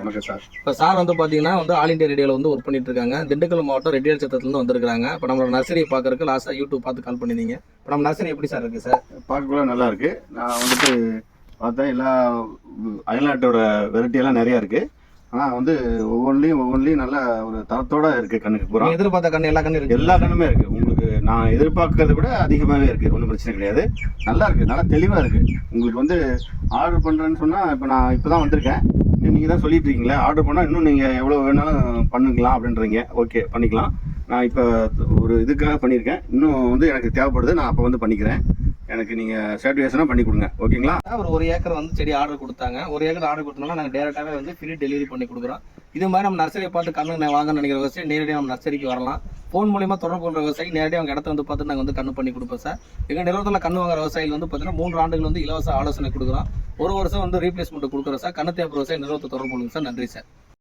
வணக்கம் சார். இப்போ சார் வந்து பார்த்தீங்கன்னா ஆல் இண்டியா ரேடியோவில் ஒர்க் பண்ணிட்டு இருக்காங்க. திண்டுக்கல் மாவட்டம் ரெட்டியார் சத்திரத்துலேருந்து வந்திருக்காங்க. இப்போ நம்மளோட நர்சரியை பார்க்கறதுக்கு லாஸ்ட்டாக யூடியூப் பார்த்து கால் பண்ணியிருந்தீங்க. இப்போ நம்ம நர்சரி எப்படி சார் இருக்குது சார்? பார்க்கக்குள்ள நல்லா இருக்கு. நான் வந்துட்டு பார்த்தேன் எல்லா அயல்நாட்டோட வெரைட்டியெல்லாம் நிறையா இருக்கு. ஆனால் ஒவ்வொன்றிலையும் நல்ல ஒரு தரத்தோட இருக்கு. கண்ணுக்கு பூரா எதிர்பார்த்த கண்ணு எல்லா கண்ணும் இருக்கு. எல்லா கண்ணுமே இருக்கு. உங்களுக்கு நான் எதிர்பார்க்கறத விட அதிகமாகவே இருக்கு. ஒன்றும் பிரச்சனை கிடையாது. நல்லா இருக்கு, நல்லா தெளிவாக இருக்கு. உங்களுக்கு ஆர்டர் பண்ணுறேன்னு சொன்னால் இப்போ நான் இப்போ தான் வந்திருக்கேன். நீங்கள் தான் சொல்லிட்டு இருக்கீங்களே ஆர்டர் பண்ணால் இன்னும் நீங்கள் எவ்வளோ வேணாலும் பண்ணிக்கலாம் அப்படின்றீங்க. ஓகே, பண்ணிக்கலாம். நான் இப்போ ஒரு இதுக்காக பண்ணியிருக்கேன். இன்னும் எனக்கு தேவைப்படுது. நான் அப்போ பண்ணிக்கிறேன். எனக்கு நீங்கள் சாட்டிஸ்ஃபேக்ஷனாக பண்ணி கொடுங்க. ஓகேங்களா? ஒரு ஏக்கர் செடி ஆர்டர் கொடுத்தாங்க. ஒரு ஏக்கர் ஆர்டர் கொடுத்தனால நாங்கள் டேரெக்டாகவே ஃப்ரீ டெலிவரி பண்ணி கொடுக்குறோம். இது மாதிரி நம்ம நர்சரியை பார்த்து கண்ணு வாங்கன்னு நினைக்கிற விவசாயி நேரடியாக நம்ம நர்சரிக்கு வரலாம். ஃபோன் மூலியமாக தொடர்பு கொள்கிற விவசாயி நேரடியாக அவங்க இடத்த பார்த்து நாங்கள் கண்ணு பண்ணி கொடுப்போம் சார். எங்கள் நிறுவனத்தில் கண்ணு வாங்குற விவசாயிகள் பார்த்தீங்கன்னா 3 ஆண்டுகள் இலவச ஆலோசனை கொடுக்குறோம். ஒரு வருஷம் ரீப்ளேஸ்மெண்ட் கொடுக்குறோம் சார். கண்ணு தேவை விவசாயி நிறுவனத்தை தொடர்பு கொள்ளுங்க சார். நன்றி சார்.